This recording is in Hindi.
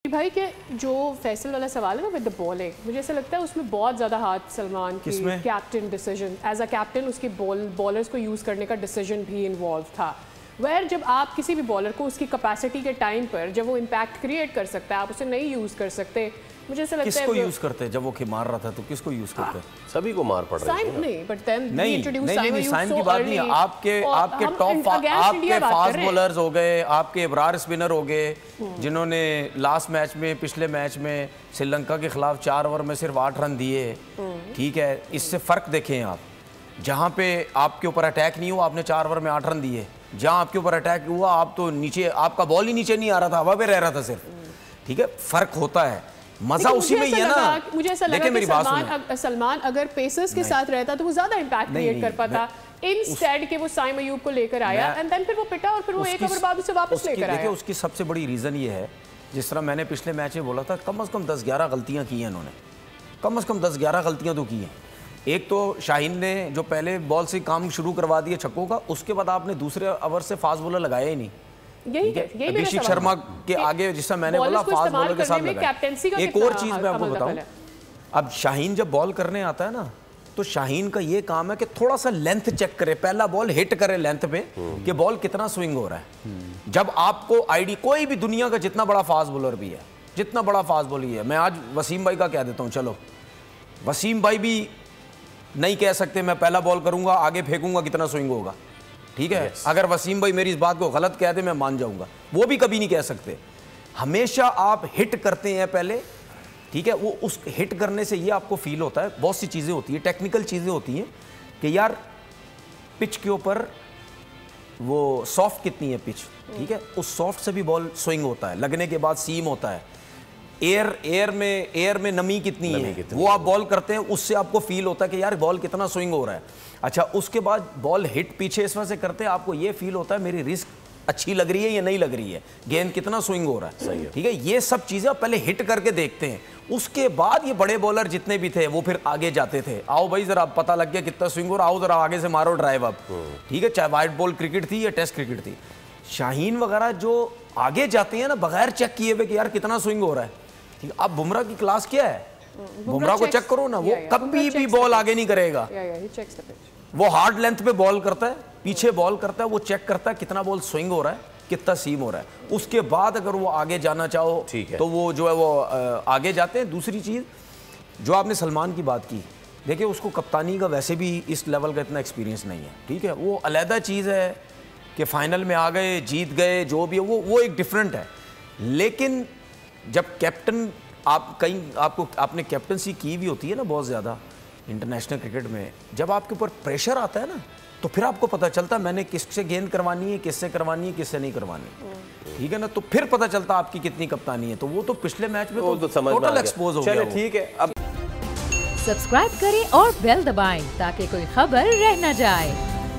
भाई के जो फैसल वाला सवाल है ना विद द बॉलिंग, मुझे ऐसा लगता है उसमें बहुत ज़्यादा हाथ सलमान की captain decision as a captain उसके बॉलर्स को यूज़ करने का डिसीजन भी इन्वॉल्व था। वेयर जब आप किसी भी बॉलर को उसकी कैपेसिटी के टाइम पर जब वो इम्पैक्ट क्रिएट कर सकता है आप उसे नहीं यूज़ कर सकते। मुझे ऐसा लगता है किसको यूज करते हैं जब वो मार रहा था तो किसको यूज करते? सभी को मार पड़ रही है। नहीं, बट देन नहीं साइन की बात नहीं है। आपके टॉप आपके फास्ट बॉलर्स हो गए, आपके इब्रार स्पिनर हो गए जिन्होंने लास्ट मैच में पिछले मैच में श्रीलंका के खिलाफ 4 ओवर में सिर्फ 8 रन दिए। ठीक है, इससे फर्क देखें आप। जहाँ पे आपके ऊपर अटैक नहीं हुआ आपने 4 ओवर में 8 रन दिए, जहाँ आपके ऊपर अटैक हुआ आप तो नीचे, आपका बॉल ही नीचे नहीं आ रहा था, हवा पे रह रहा था सिर्फ। ठीक है, फर्क होता है, मजा उसी में ही है ना। मुझे ऐसा लगा कि सलमान अगर पेसर्स के साथ रहता तो वो ज्यादा इम्पैक्ट क्रिएट कर पाता। इंस्टेड के वो साइम अयूब को लेकर आया एंड देन फिर वो पिटा और फिर वो 1 ओवर बाद उसे वापस लेकर आया। देखिए उसकी सबसे बड़ी रीजन ये है, जिस तरह मैंने पिछले मैच में बोला था, कम से कम 10-11 गलतियां की हैं इन्होंने, कम से कम 10-11 गलतियां तो की हैं। एक तो शाहीन ने जो पहले बॉल से काम शुरू करवा दिया छक्कों का, उसके बाद आपने दूसरे ओवर से फास्ट बॉलर लगाया ही नहीं। अभिषेक शर्मा के आगे जिससे मैंने बोला फास्ट बॉलर के साथ लगाया। एक और चीज मैं आपको बताऊं, अब शाहीन जब बॉल करने आता है ना तो शाहीन का ये काम है कि थोड़ा सा लेंथ चेक करे, पहला बॉल हिट करे लेंथ पे कि बॉल कितना स्विंग हो रहा है। जब आपको आईडी, कोई भी दुनिया का जितना बड़ा फास्ट बॉलर भी है, जितना बड़ा फास्ट बॉलर है, मैं आज वसीम भाई का कह देता हूँ, चलो वसीम भाई भी नहीं कह सकते मैं पहला बॉल करूंगा आगे फेंकूंगा कितना स्विंग होगा। ठीक है, अगर वसीम भाई मेरी इस बात को गलत कह दे मैं मान जाऊंगा, वो भी कभी नहीं कह सकते। हमेशा आप हिट करते हैं पहले, ठीक है, वो उस हिट करने से ये आपको फील होता है, बहुत सी चीज़ें होती है, टेक्निकल चीज़ें होती हैं कि यार पिच के ऊपर वो सॉफ्ट कितनी है पिच, ठीक है, उस सॉफ्ट से भी बॉल स्विंग होता है, लगने के बाद सीम होता है, एयर में नमी कितनी है, वो आप बॉल करते हैं उससे आपको फील होता है कि यार बॉल कितना स्विंग हो रहा है। अच्छा, उसके बाद बॉल हिट पीछे इस वजह से करते हैं, आपको ये फील होता है मेरी रिस्क अच्छी लग रही है या नहीं लग रही है, गेंद कितना स्विंग हो रहा है। सही है, ठीक है, ये सब चीज़ें पहले हिट करके देखते हैं, उसके बाद ये बड़े बॉलर जितने भी थे वो फिर आगे जाते थे, आओ भाई जरा पता लग गया कितना स्विंग हो रहा, आओ जरा आगे से मारो ड्राइव अब। ठीक है, चाहे वाइट बॉल क्रिकेट थी या टेस्ट क्रिकेट थी, शाहीन वगैरह जो आगे जाते हैं ना बगैर चेक किए हुए कि यार कितना स्विंग हो रहा है। ठीक, अब बुमराह की क्लास क्या है, बुमराह को चेक करो ना, वो कभी भी बॉल आगे नहीं करेगा, वो हार्ड लेंथ पे बॉल करता है, पीछे बॉल करता है, वो चेक करता है कितना बॉल स्विंग हो रहा है, कितना सीम हो रहा है, उसके बाद अगर वो आगे जाना चाहो तो वो जो है वो आगे जाते हैं। दूसरी चीज़ जो आपने सलमान की बात की, देखिए उसको कप्तानी का वैसे भी इस लेवल का इतना एक्सपीरियंस नहीं है। ठीक है, वो अलहदा चीज़ है कि फाइनल में आ गए, जीत गए, जो भी है वो एक डिफरेंट है। लेकिन जब कैप्टन आप कहीं आपने कैप्टनसी की भी होती है ना बहुत ज़्यादा इंटरनेशनल क्रिकेट में, जब आपके ऊपर प्रेशर आता है ना तो फिर आपको पता चलता है मैंने किससे गेंद करवानी है, किससे करवानी है, किससे नहीं करवानी। ठीक है ना, तो फिर पता चलता आपकी कितनी कप्तानी है। तो वो तो पिछले मैच में तो टोटल एक्सपोज हो गया। ठीक है, अब सब्सक्राइब करें और बेल दबाएं ताकि कोई खबर रह न जाए।